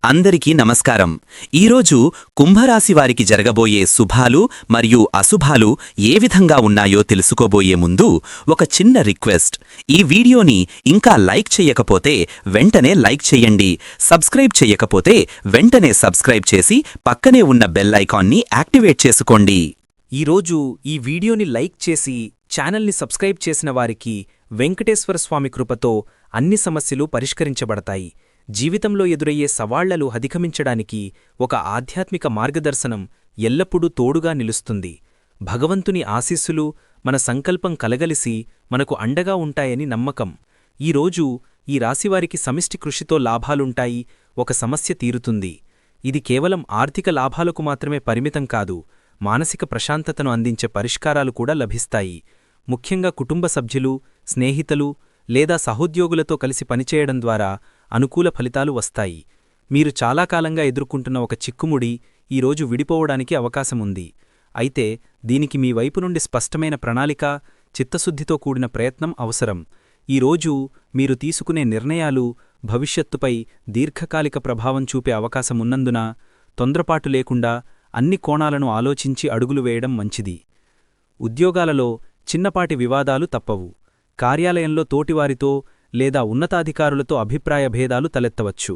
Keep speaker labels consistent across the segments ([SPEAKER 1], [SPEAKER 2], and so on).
[SPEAKER 1] అందరికీ నమస్కారం. ఈరోజు కుంభరాశి వారికి జరగబోయే శుభాలు మరియు అశుభాలు ఏ విధంగా ఉన్నాయో తెలుసుకోబోయే ముందు ఒక చిన్న రిక్వెస్ట్. ఈ వీడియోని ఇంకా లైక్ చెయ్యకపోతే వెంటనే లైక్ చెయ్యండి. సబ్స్క్రైబ్ చెయ్యకపోతే వెంటనే సబ్స్క్రైబ్ చేసి పక్కనే ఉన్న బెల్ ఐకాన్ని యాక్టివేట్ చేసుకోండి.
[SPEAKER 2] ఈరోజు ఈ వీడియోని లైక్ చేసి ఛానల్ని సబ్స్క్రైబ్ చేసిన వారికి వెంకటేశ్వర స్వామి కృపతో అన్ని సమస్యలు పరిష్కరించబడతాయి. జీవితంలో ఎదురయ్యే సవాళ్లను అధిగమించడానికి ఒక ఆధ్యాత్మిక మార్గదర్శనం ఎల్లప్పుడూ తోడుగా నిలుస్తుంది. భగవంతుని ఆశీస్సులు మన సంకల్పం కలగలిసి మనకు అండగా ఉంటాయని నమ్మకం. ఈరోజు ఈ రాశివారికి సమిష్టి కృషితో లాభాలుంటాయి. ఒక సమస్య తీరుతుంది. ఇది కేవలం ఆర్థిక లాభాలకు మాత్రమే పరిమితం కాదు, మానసిక ప్రశాంతతను అందించే పరిష్కారాలు కూడా లభిస్తాయి. ముఖ్యంగా కుటుంబ సభ్యులు, స్నేహితులు లేదా సహోద్యోగులతో కలిసి పనిచేయడం ద్వారా అనుకూల ఫలితాలు వస్తాయి. మీరు చాలా కాలంగా ఎదుర్కొంటున్న ఒక చిక్కుముడి ఈరోజు విడిపోవడానికి అవకాశముంది. అయితే దీనికి మీ వైపు నుండి స్పష్టమైన ప్రణాళిక, చిత్తశుద్ధితో కూడిన ప్రయత్నం అవసరం. ఈరోజు మీరు తీసుకునే నిర్ణయాలు భవిష్యత్తుపై దీర్ఘకాలిక ప్రభావం చూపే అవకాశమున్నందున తొందరపాటు లేకుండా అన్ని కోణాలను ఆలోచించి అడుగులు వేయడం మంచిది. ఉద్యోగాలలో చిన్నపాటి వివాదాలు తప్పవు. కార్యాలయంలో తోటివారితో లేదా ఉన్నతాధికారులతో అభిప్రాయ భేదాలు తలెత్తవచ్చు.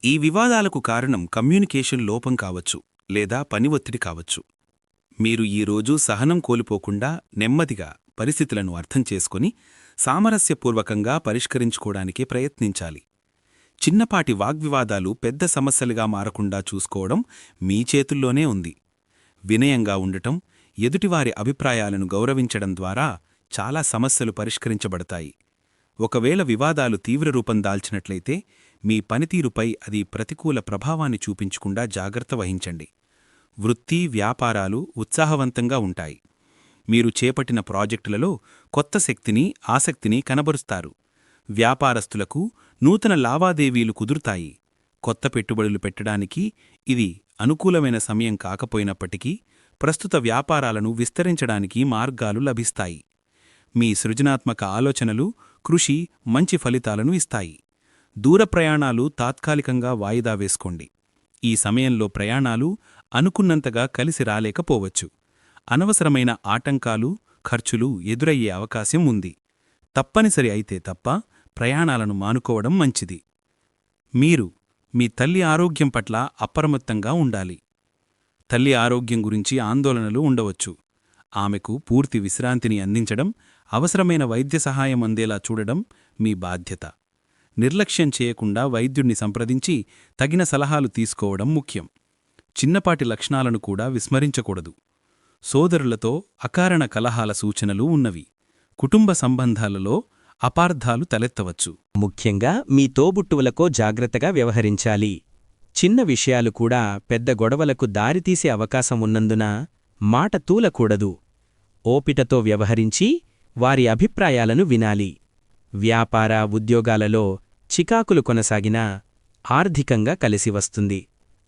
[SPEAKER 3] ఈ వివాదాలకు కారణం కమ్యూనికేషన్ లోపం కావచ్చు లేదా పని ఒత్తిడి కావచ్చు. మీరు ఈరోజు సహనం కోల్పోకుండా నెమ్మదిగా పరిస్థితులను అర్థం చేసుకుని సామరస్యపూర్వకంగా పరిష్కరించుకోవడానికే ప్రయత్నించాలి. చిన్నపాటి వాగ్వివాదాలు పెద్ద సమస్యలుగా మారకుండా చూసుకోవడం మీ చేతుల్లోనే ఉంది. వినయంగా ఉండటం, ఎదుటివారి అభిప్రాయాలను గౌరవించడం ద్వారా చాలా సమస్యలు పరిష్కరించబడతాయి. ఒకవేళ వివాదాలు తీవ్రరూపం దాల్చినట్లయితే మీ పనితీరుపై అది ప్రతికూల ప్రభావాన్ని చూపించకుండా జాగ్రత్త వహించండి. వృత్తి, వ్యాపారాలు ఉత్సాహవంతంగా ఉంటాయి. మీరు చేపట్టిన ప్రాజెక్టులలో కొత్త శక్తిని, ఆసక్తిని కనబరుస్తారు. వ్యాపారస్తులకు నూతన లావాదేవీలు కుదురుతాయి. కొత్త పెట్టుబడులు పెట్టడానికి ఇది అనుకూలమైన సమయం కాకపోయినప్పటికీ ప్రస్తుత వ్యాపారాలను విస్తరించడానికి మార్గాలు లభిస్తాయి. మీ సృజనాత్మక ఆలోచనలు, కృషి మంచి ఫలితాలను ఇస్తాయి. దూర ప్రయాణాలు తాత్కాలికంగా వాయిదా వేసుకోండి. ఈ సమయంలో ప్రయాణాలు అనుకున్నంతగా కలిసి రాలేకపోవచ్చు. అనవసరమైన ఆటంకాలు, ఖర్చులు ఎదురయ్యే అవకాశం ఉంది. తప్పనిసరి అయితే తప్ప ప్రయాణాలను మానుకోవడం మంచిది. మీరు మీ తల్లి ఆరోగ్యం పట్ల అప్రమత్తంగా ఉండాలి. తల్లి ఆరోగ్యం గురించి ఆందోళనలు ఉండవచ్చు. ఆమెకు పూర్తి విశ్రాంతిని అందించడం, అవసరమైన వైద్య సహాయం అందేలా చూడడం మీ బాధ్యత. నిర్లక్ష్యం చేయకుండా వైద్యుణ్ణి సంప్రదించి తగిన సలహాలు తీసుకోవడం ముఖ్యం. చిన్నపాటి లక్షణాలను కూడా విస్మరించకూడదు. సోదరులతో అకారణ కలహాల సూచనలు ఉన్నవి. కుటుంబ సంబంధాలలో అపార్థాలు తలెత్తవచ్చు.
[SPEAKER 2] ముఖ్యంగా మీ తోబుట్టువులకో జాగ్రత్తగా వ్యవహరించాలి. చిన్న విషయాలు కూడా పెద్ద గొడవలకు దారితీసే అవకాశం ఉన్నందున మాట తూలకూడదు. ఓపిటతో వ్యవహరించి వారి అభిప్రాయాలను వినాలి. వ్యాపార, ఉద్యోగాలలో చికాకులు కొనసాగినా ఆర్థికంగా కలిసివస్తుంది.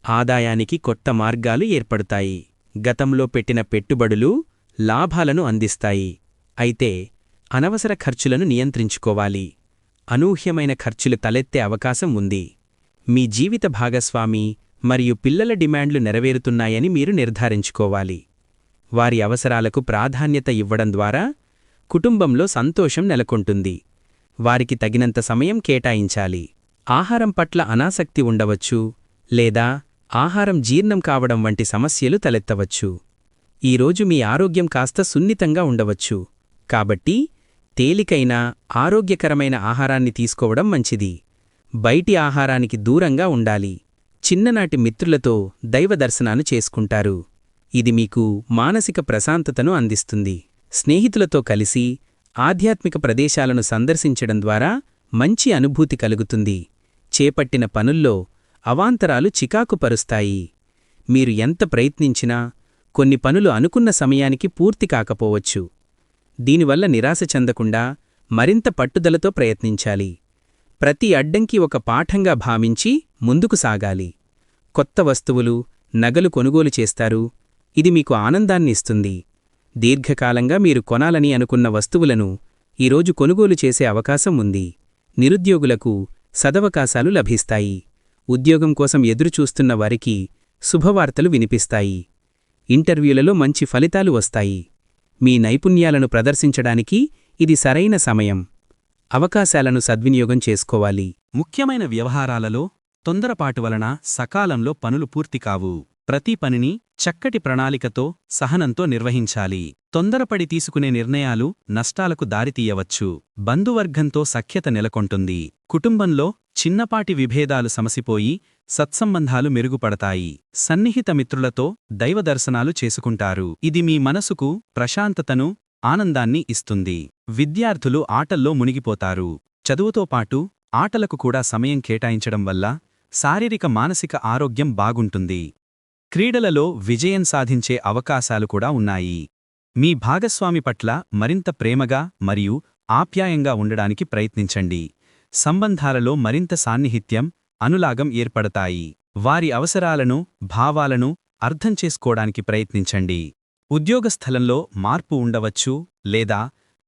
[SPEAKER 2] ఆదాయానికి కొత్త మార్గాలు ఏర్పడతాయి. గతంలో పెట్టిన పెట్టుబడులు లాభాలను అందిస్తాయి. అయితే అనవసర ఖర్చులను నియంత్రించుకోవాలి. అనూహ్యమైన ఖర్చులు తలెత్తే అవకాశం ఉంది. మీ జీవిత భాగస్వామి మరియు పిల్లల డిమాండ్లు నెరవేరుతున్నాయని మీరు నిర్ధారించుకోవాలి. వారి అవసరాలకు ప్రాధాన్యత ఇవ్వడం ద్వారా కుటుంబంలో సంతోషం నెలకొంటుంది. వారికి తగినంత సమయం కేటాయించాలి. ఆహారం పట్ల అనాసక్తి ఉండవచ్చు లేదా ఆహారం జీర్ణం కావడం వంటి సమస్యలు తలెత్తవచ్చు. ఈరోజు మీ ఆరోగ్యం కాస్త సున్నితంగా ఉండవచ్చు. కాబట్టి తేలికైన, ఆరోగ్యకరమైన ఆహారాన్ని తీసుకోవడం మంచిది. బయటి ఆహారానికి దూరంగా ఉండాలి. చిన్ననాటి మిత్రులతో దైవదర్శనాలు చేసుకుంటారు. ఇది మీకు మానసిక ప్రశాంతతను అందిస్తుంది. స్నేహితులతో కలిసి ఆధ్యాత్మిక ప్రదేశాలను సందర్శించడం ద్వారా మంచి అనుభూతి కలుగుతుంది. చేపట్టిన పనుల్లో అవాంతరాలు చికాకుపరుస్తాయి. మీరు ఎంత ప్రయత్నించినా కొన్ని పనులు అనుకున్న సమయానికి పూర్తి కాకపోవచ్చు. దీనివల్ల నిరాశ చెందకుండా మరింత పట్టుదలతో ప్రయత్నించాలి. ప్రతి అడ్డంకి ఒక పాఠంగా భావించి ముందుకు సాగాలి. కొత్త వస్తువులు, నగలు కొనుగోలు చేస్తారు. ఇది మీకు ఆనందాన్ని ఇస్తుంది. దీర్ఘకాలంగా మీరు కొనాలని అనుకున్న వస్తువులను ఈరోజు కొనుగోలు చేసే అవకాశం ఉంది. నిరుద్యోగులకు సదవకాశాలు లభిస్తాయి. ఉద్యోగం కోసం ఎదురుచూస్తున్న వారికి శుభవార్తలు వినిపిస్తాయి. ఇంటర్వ్యూలలో మంచి ఫలితాలు వస్తాయి. మీ నైపుణ్యాలను ప్రదర్శించడానికి ఇది సరైన సమయం. అవకాశాలను సద్వినియోగం చేసుకోవాలి.
[SPEAKER 1] ముఖ్యమైన వ్యవహారాలలో తొందరపాటు వలన సకాలంలో పనులు పూర్తికావు. ప్రతి పనిని చక్కటి ప్రణాళికతో సహనంతో నిర్వహించాలి. తొందరపడి తీసుకునే నిర్ణయాలు నష్టాలకు దారితీయవచ్చు. బంధువర్గంతో సఖ్యత నెలకొంటుంది. కుటుంబంలో చిన్నపాటి విభేదాలు సమసిపోయి సత్సంబంధాలు మెరుగుపడతాయి. సన్నిహిత మిత్రులతో దైవదర్శనాలు చేసుకుంటారు. ఇది మీ మనసుకు ప్రశాంతతను, ఆనందాన్ని ఇస్తుంది. విద్యార్థులు ఆటల్లో మునిగిపోతారు. చదువుతో పాటు ఆటలకు కూడా సమయం కేటాయించడం వల్ల శారీరక మానసిక ఆరోగ్యం బాగుంటుంది. క్రీడలలో విజయం సాధించే అవకాశాలు కూడా ఉన్నాయి. మీ భాగస్వామి పట్ల మరింత ప్రేమగా మరియు ఆప్యాయంగా ఉండడానికి ప్రయత్నించండి. సంబంధాలలో మరింత సాన్నిహిత్యం, అనులాగం ఏర్పడతాయి. వారి అవసరాలను, భావాలను అర్థం చేసుకోవడానికి ప్రయత్నించండి. ఉద్యోగస్థలంలో మార్పు ఉండవచ్చు లేదా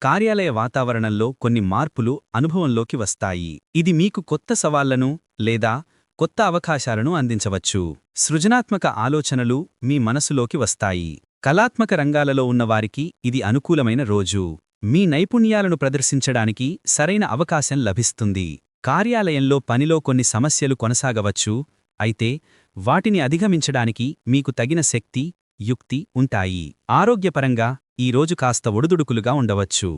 [SPEAKER 1] కార్యాలయ వాతావరణంలో కొన్ని మార్పులు అనుభవంలోకి వస్తాయి. ఇది మీకు కొత్త సవాళ్లను లేదా కొత్త అవకాశాలను అందించవచ్చు. సృజనాత్మక ఆలోచనలు మీ మనసులోకి వస్తాయి. కళాత్మక రంగాలలో ఉన్నవారికి ఇది అనుకూలమైన రోజు. మీ నైపుణ్యాలను ప్రదర్శించడానికి సరైన అవకాశం లభిస్తుంది. కార్యాలయంలో పనిలో కొన్ని సమస్యలు కొనసాగవచ్చు, అయితే వాటిని అధిగమించడానికి మీకు తగిన శక్తి, యుక్తి ఉంటాయి. ఆరోగ్యపరంగా ఈ రోజు కాస్త ఒడుదుడుకులుగా ఉండవచ్చు.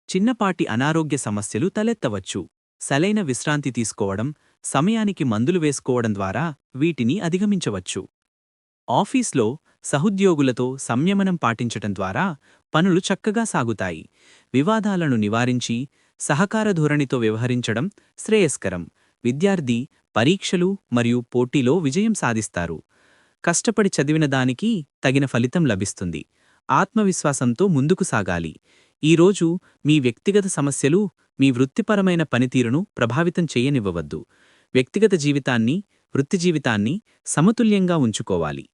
[SPEAKER 1] చిన్నపాటి అనారోగ్య సమస్యలు తలెత్తవచ్చు. సరైన విశ్రాంతి తీసుకోవడం, సమయానికి మందులు వేసుకోవడం ద్వారా వీటిని అధిగమించవచ్చు. ఆఫీస్లో సహోద్యోగులతో సంయమనం పాటించటం ద్వారా పనులు చక్కగా సాగుతాయి. వివాదాలను నివారించి సహకార ధోరణితో వ్యవహరించడం శ్రేయస్కరం. విద్యార్థి పరీక్షలు మరియు పోటీలో విజయం సాధిస్తారు. కష్టపడి చదివిన దానికి తగిన ఫలితం లభిస్తుంది. ఆత్మవిశ్వాసంతో ముందుకు సాగాలి. ఈరోజు మీ వ్యక్తిగత సమస్యలు మీ వృత్తిపరమైన పనితీరును ప్రభావితం చేయనివ్వవద్దు. వ్యక్తిగత జీవితాన్ని, వృత్తి జీవితాన్ని సమతుల్యంగా ఉంచుకోవాలి.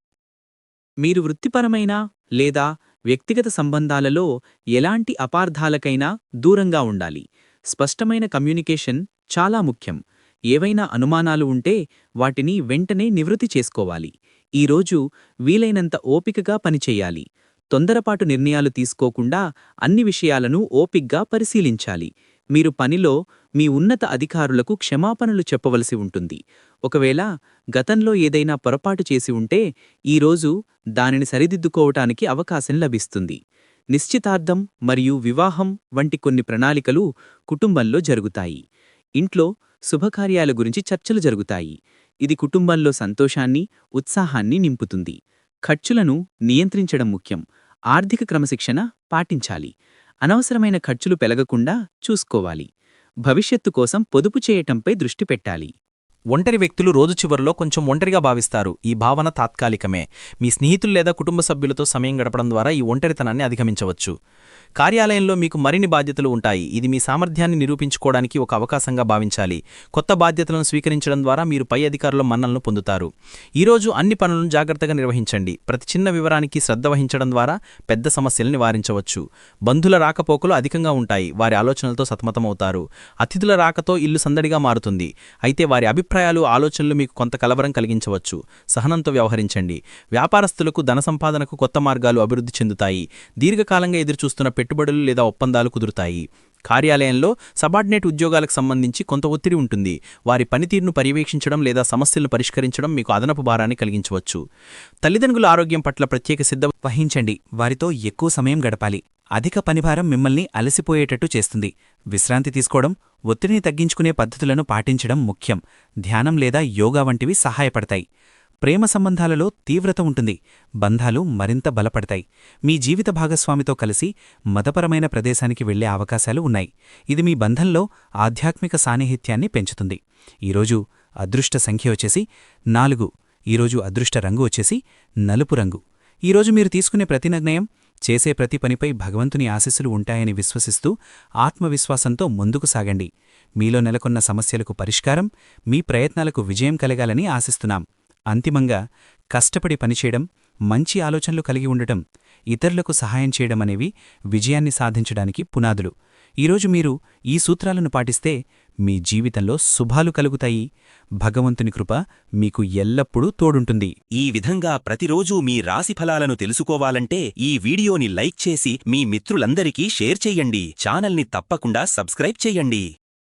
[SPEAKER 1] మీరు వృత్తిపరమైన లేదా వ్యక్తిగత సంబంధాలలో ఎలాంటి అపార్థాలకైనా దూరంగా ఉండాలి. స్పష్టమైన కమ్యూనికేషన్ చాలా ముఖ్యం. ఏవైనా అనుమానాలు ఉంటే వాటిని వెంటనే నివృత్తి చేసుకోవాలి. ఈరోజు వీలైనంత ఓపికగా పనిచేయాలి. తొందరపాటు నిర్ణయాలు తీసుకోకుండా అన్ని విషయాలను ఓపిగ్గా పరిశీలించాలి. మీరు పనిలో మీ ఉన్నత అధికారులకు క్షమాపణలు చెప్పవలసి ఉంటుంది. ఒకవేళ గతంలో ఏదైనా పొరపాటు చేసి ఉంటే ఈరోజు దానిని సరిదిద్దుకోవటానికి అవకాశం లభిస్తుంది. నిశ్చితార్థం మరియు వివాహం వంటి కొన్ని ప్రణాళికలు కుటుంబంలో జరుగుతాయి. ఇంట్లో శుభకార్యాల గురించి చర్చలు జరుగుతాయి. ఇది కుటుంబంలో సంతోషాన్ని, ఉత్సాహాన్ని నింపుతుంది. ఖర్చులను నియంత్రించడం ముఖ్యం. ఆర్థిక క్రమశిక్షణ పాటించాలి. అనవసరమైన ఖర్చులు పెరగకుండా చూసుకోవాలి. భవిష్యత్తు కోసం పొదుపు చేయటంపై దృష్టి పెట్టాలి.
[SPEAKER 2] ఒంటరి వ్యక్తులు రోజు చివరిలో కొంచెం ఒంటరిగా భావిస్తారు. ఈ భావన తాత్కాలికమే. మీ స్నేహితులు లేదా కుటుంబ సభ్యులతో సమయం గడపడం ద్వారా ఈ ఒంటరితనాన్ని అధిగమించవచ్చు. కార్యాలయంలో మీకు మరిన్ని బాధ్యతలు ఉంటాయి. ఇది మీ సామర్థ్యాన్ని నిరూపించుకోవడానికి ఒక అవకాశంగా భావించాలి. కొత్త బాధ్యతలను స్వీకరించడం ద్వారా మీరు పై అధికారుల మన్ననలను పొందుతారు. ఈరోజు అన్ని పనులను జాగ్రత్తగా నిర్వహించండి. ప్రతి చిన్న వివరానికి శ్రద్ధ వహించడం ద్వారా పెద్ద సమస్యలు నివారించవచ్చు. బంధుల రాకపోకలు అధికంగా ఉంటాయి. వారి ఆలోచనలతో సతమతమవుతారు. అతిథుల రాకతో ఇల్లు సందడిగా మారుతుంది. అయితే వారి అభిప్రాయాలు, ఆలోచనలు మీకు కొంత కలవరం కలిగించవచ్చు. సహనంతో వ్యవహరించండి. వ్యాపారస్తులకు ధన సంపాదనకు కొత్త మార్గాలు అభివృద్ధి చెందుతాయి. దీర్ఘకాలంగా ఎదురుచూస్తున్న పెట్టుబడులు లేదా ఒప్పందాలు కుదురుతాయి. కార్యాలయంలో సబార్డినేట్ ఉద్యోగాలకు సంబంధించి కొంత ఒత్తిడి ఉంటుంది. వారి పనితీరును పర్యవేక్షించడం లేదా సమస్యలను పరిష్కరించడం మీకు అదనపు భారాన్ని కలిగించవచ్చు. తల్లిదండ్రుల ఆరోగ్యం పట్ల ప్రత్యేక శ్రద్ధ వహించండి. వారితో ఎక్కువ సమయం గడపాలి. అధిక పనిభారం మిమ్మల్ని అలసిపోయేటట్టు చేస్తుంది. విశ్రాంతి తీసుకోవడం, ఒత్తిడిని తగ్గించుకునే పద్ధతులను పాటించడం ముఖ్యం. ధ్యానం లేదా యోగా వంటివి సహాయపడతాయి. ప్రేమ సంబంధాలలో తీవ్రత ఉంటుంది. బంధాలు మరింత బలపడతాయి. మీ జీవిత భాగస్వామితో కలిసి మతపరమైన ప్రదేశానికి వెళ్లే అవకాశాలు ఉన్నాయి. ఇది మీ బంధంలో ఆధ్యాత్మిక సాన్నిహిత్యాన్ని పెంచుతుంది. ఈరోజు అదృష్ట సంఖ్య వచ్చేసి 4. ఈరోజు అదృష్ట రంగు వచ్చేసి నలుపు రంగు. ఈరోజు మీరు తీసుకునే ప్రతి నిర్ణయం, చేసే ప్రతి పనిపై భగవంతుని ఆశీస్సులు ఉంటాయని విశ్వసిస్తూ ఆత్మవిశ్వాసంతో ముందుకు సాగండి. మీలో నెలకొన్న సమస్యలకు పరిష్కారం, మీ ప్రయత్నాలకు విజయం కలగాలని ఆశిస్తున్నాం. అంతిమంగా కష్టపడి పనిచేయడం, మంచి ఆలోచనలు కలిగి ఉండటం, ఇతరులకు సహాయం చేయడం అనేవి విజయాన్ని సాధించడానికి పునాదులు. ఈరోజు మీరు ఈ సూత్రాలను పాటిస్తే మీ జీవితంలో శుభాలు కలుగుతాయి. భగవంతుని కృప మీకు ఎల్లప్పుడూ తోడుంటుంది.
[SPEAKER 1] ఈ విధంగా ప్రతిరోజూ మీ రాశిఫలాలను తెలుసుకోవాలంటే ఈ వీడియోని లైక్ చేసి మీ మిత్రులందరికీ షేర్ చెయ్యండి. ఛానల్ని తప్పకుండా సబ్స్క్రైబ్ చెయ్యండి.